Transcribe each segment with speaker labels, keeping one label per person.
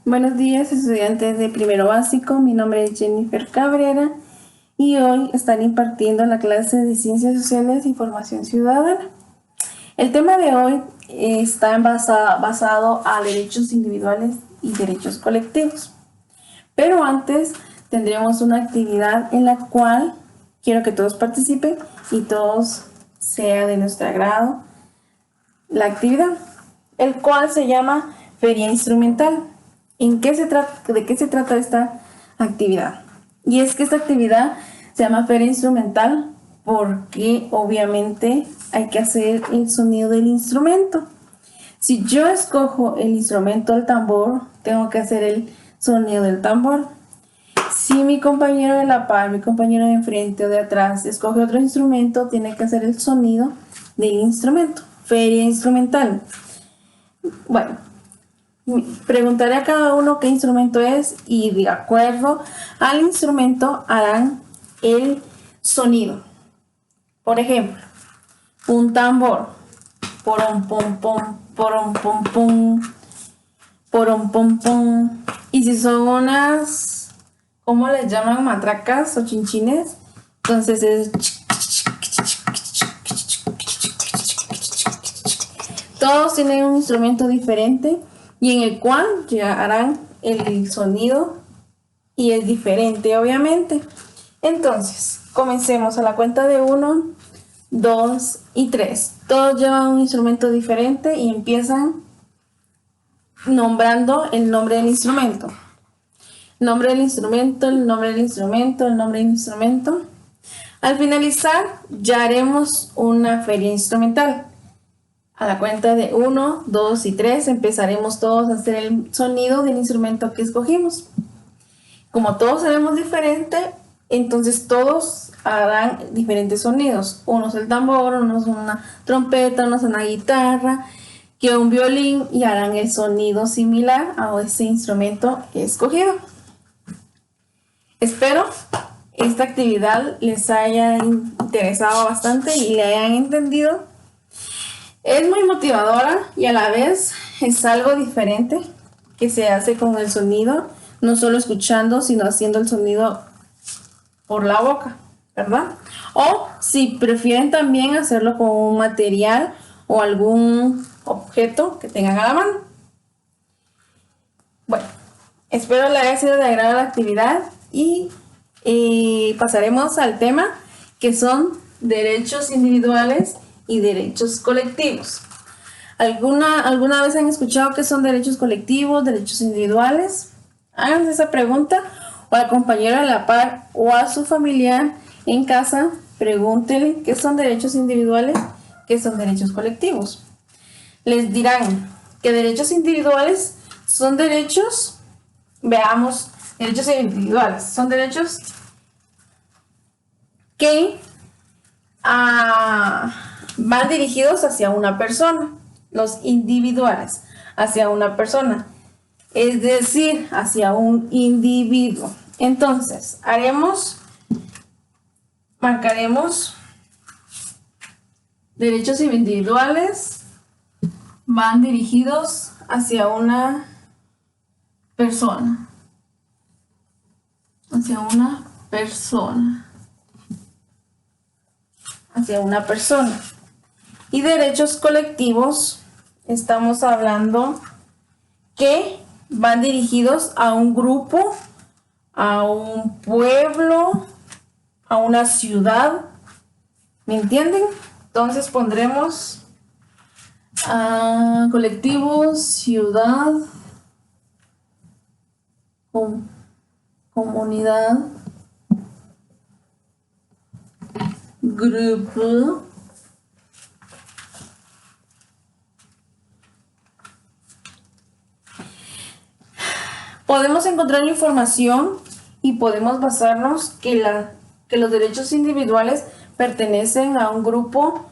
Speaker 1: Buenos días, estudiantes de primero básico. Mi nombre es Jennifer Cabrera y hoy estaré impartiendo la clase de Ciencias Sociales y Formación Ciudadana. El tema de hoy está basado a derechos individuales y derechos colectivos. Pero antes tendremos una actividad en la cual quiero que todos participen y todos sea de nuestro agrado la actividad, el cual se llama Feria Instrumental. ¿De qué se trata esta actividad? Y es que esta actividad se llama Feria Instrumental porque obviamente hay que hacer el sonido del instrumento. Si yo escojo el instrumento del tambor, tengo que hacer el sonido del tambor. Si mi compañero de la par, mi compañero de enfrente o de atrás escoge otro instrumento, tiene que hacer el sonido del instrumento. Feria instrumental. Bueno, preguntaré a cada uno qué instrumento es y de acuerdo al instrumento harán el sonido. Por ejemplo, un tambor. Porom pom pom, porom pom pom, porom pom pom. Y si son unas, ¿cómo les llaman? Matracas o chinchines. Entonces es... Todos tienen un instrumento diferente y en el cual ya harán el sonido y es diferente, obviamente. Entonces, comencemos a la cuenta de 1, 2 y 3. Todos llevan un instrumento diferente y empiezan nombrando el nombre del instrumento. Nombre del instrumento, el nombre del instrumento, el nombre del instrumento. Al finalizar, ya haremos una feria instrumental. A la cuenta de 1, 2 y 3 empezaremos todos a hacer el sonido del instrumento que escogimos. Como todos seremos diferentes, entonces todos harán diferentes sonidos. Unos el tambor, unos una trompeta, unos una guitarra, que un violín y harán el sonido similar a ese instrumento escogido. Espero esta actividad les haya interesado bastante y le hayan entendido. Es muy motivadora y a la vez es algo diferente que se hace con el sonido, no solo escuchando, sino haciendo el sonido por la boca, ¿verdad? O si prefieren también hacerlo con un material o algún objeto que tengan a la mano. Bueno, espero le haya sido de agrado la actividad y pasaremos al tema que son derechos individuales y derechos colectivos. ¿Alguna vez han escuchado qué son derechos colectivos, derechos individuales? Háganse esa pregunta o al compañero de la par o a su familiar en casa, pregúntenle qué son derechos individuales, qué son derechos colectivos. Les dirán que derechos individuales son derechos, veamos, derechos individuales, son derechos que van dirigidos hacia una persona, los individuales, hacia una persona, es decir, hacia un individuo. Entonces, marcaremos derechos individuales van dirigidos hacia una persona, hacia una persona. Hacia una persona. Y derechos colectivos, estamos hablando que van dirigidos a un grupo, a un pueblo, a una ciudad. ¿Me entienden? Entonces pondremos colectivos, ciudad, comunidad, grupo, podemos encontrar información y podemos basarnos que los derechos individuales pertenecen a un grupo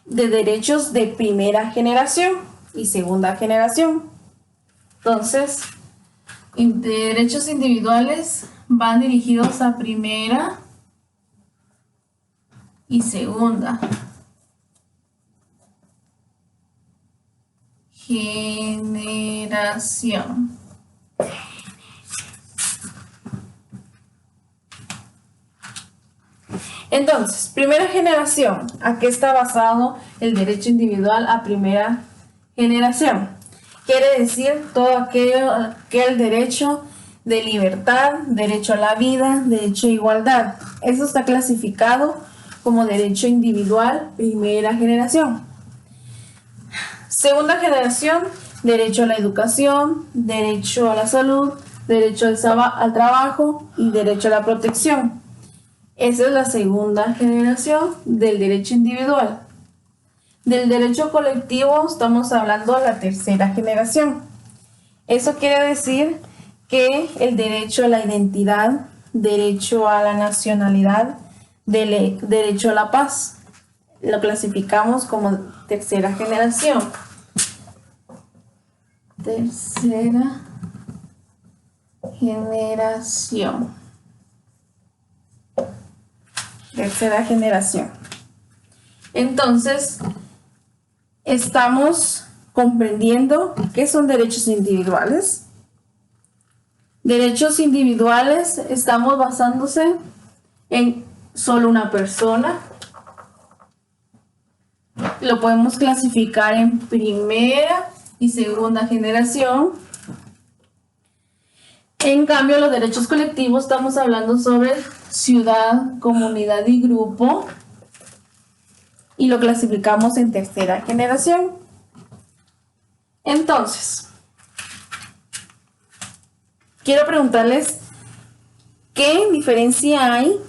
Speaker 1: de derechos de primera generación y segunda generación. Entonces, derechos individuales van dirigidos a primera y segunda generación. Entonces, primera generación, ¿a qué está basado el derecho individual a primera generación? Quiere decir todo aquel derecho de libertad, derecho a la vida, derecho a igualdad. Eso está clasificado como derecho individual, primera generación. Segunda generación, derecho a la educación, derecho a la salud, derecho al trabajo y derecho a la protección. Esa es la segunda generación del derecho individual. Del derecho colectivo estamos hablando de la tercera generación. Eso quiere decir que el derecho a la identidad, derecho a la nacionalidad, derecho a la paz, lo clasificamos como tercera generación. Tercera generación. Tercera generación. Entonces, estamos comprendiendo qué son derechos individuales. Derechos individuales estamos basándose en solo una persona. Lo podemos clasificar en primera y segunda generación. En cambio, los derechos colectivos estamos hablando sobre ciudad, comunidad y grupo. Y lo clasificamos en tercera generación. Entonces, quiero preguntarles qué diferencia hay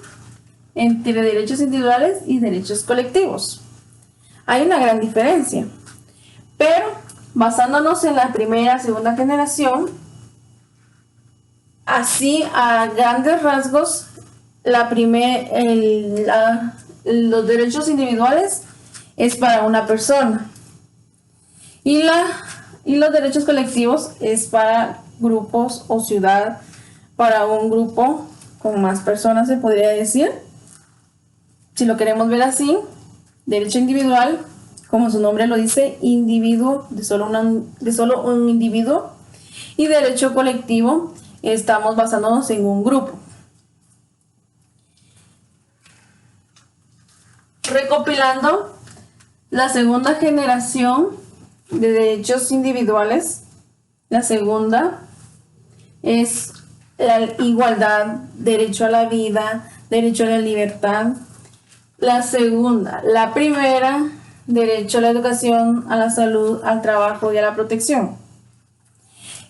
Speaker 1: entre derechos individuales y derechos colectivos. Hay una gran diferencia, pero basándonos en la primera, segunda generación, así a grandes rasgos, los derechos individuales es para una persona y los derechos colectivos es para grupos o ciudad, para un grupo con más personas, se podría decir. Si lo queremos ver así, derecho individual, como su nombre lo dice, individuo, de solo un individuo, y derecho colectivo, estamos basándonos en un grupo. Recopilando, la segunda generación de derechos individuales, la segunda es la igualdad, derecho a la vida, derecho a la libertad. La segunda, la primera, derecho a la educación, a la salud, al trabajo y a la protección.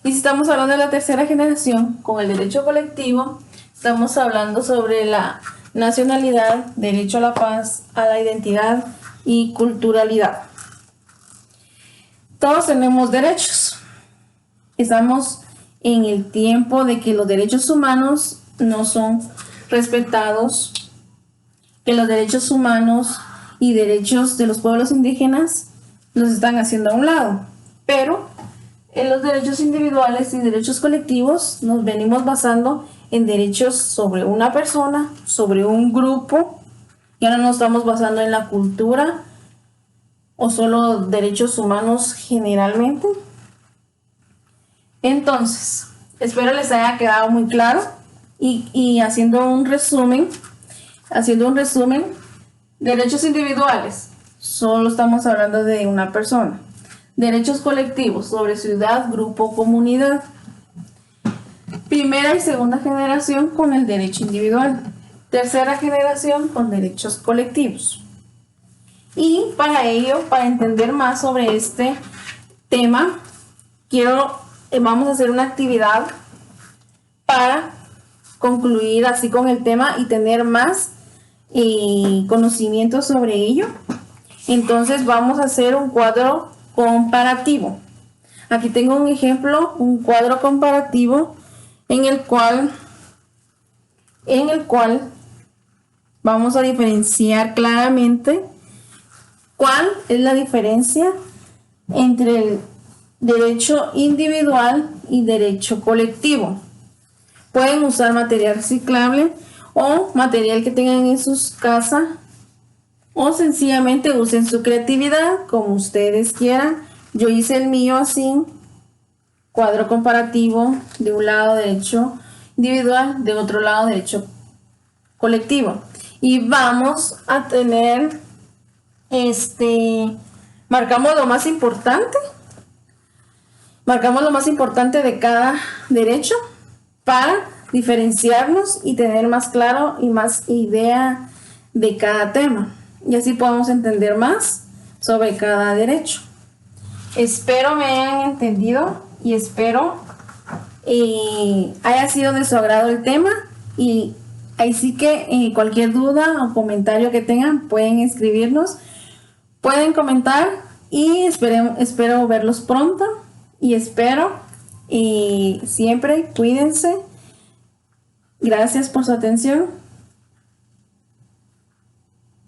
Speaker 1: Y si estamos hablando de la tercera generación, con el derecho colectivo, estamos hablando sobre la nacionalidad, derecho a la paz, a la identidad y culturalidad. Todos tenemos derechos. Estamos en el tiempo de que los derechos humanos no son respetados, que los derechos humanos y derechos de los pueblos indígenas los están haciendo a un lado. Pero en los derechos individuales y derechos colectivos nos venimos basando en derechos sobre una persona, sobre un grupo. Ya no nos estamos basando en la cultura o solo derechos humanos generalmente. Entonces, espero les haya quedado muy claro y haciendo un resumen, derechos individuales, solo estamos hablando de una persona. Derechos colectivos sobre ciudad, grupo, comunidad. Primera y segunda generación con el derecho individual. Tercera generación con derechos colectivos. Y para ello, para entender más sobre este tema, vamos a hacer una actividad para concluir así con el tema y tener más conocimiento sobre ello. Entonces vamos a hacer un cuadro comparativo. Aquí tengo un ejemplo, un cuadro comparativo en el cual vamos a diferenciar claramente cuál es la diferencia entre el derecho individual y derecho colectivo. Pueden usar material reciclable o material que tengan en sus casas o sencillamente usen su creatividad como ustedes quieran. Yo hice el mío así, cuadro comparativo, de un lado derecho individual, de otro lado derecho colectivo. y vamos a tener, marcamos lo más importante. Marcamos lo más importante de cada derecho para diferenciarnos y tener más claro y más idea de cada tema. Y así podemos entender más sobre cada derecho. Espero me hayan entendido y espero haya sido de su agrado el tema. Y ahí sí que cualquier duda o comentario que tengan pueden escribirnos, pueden comentar y espero verlos pronto. Y espero siempre cuídense. Gracias por su atención.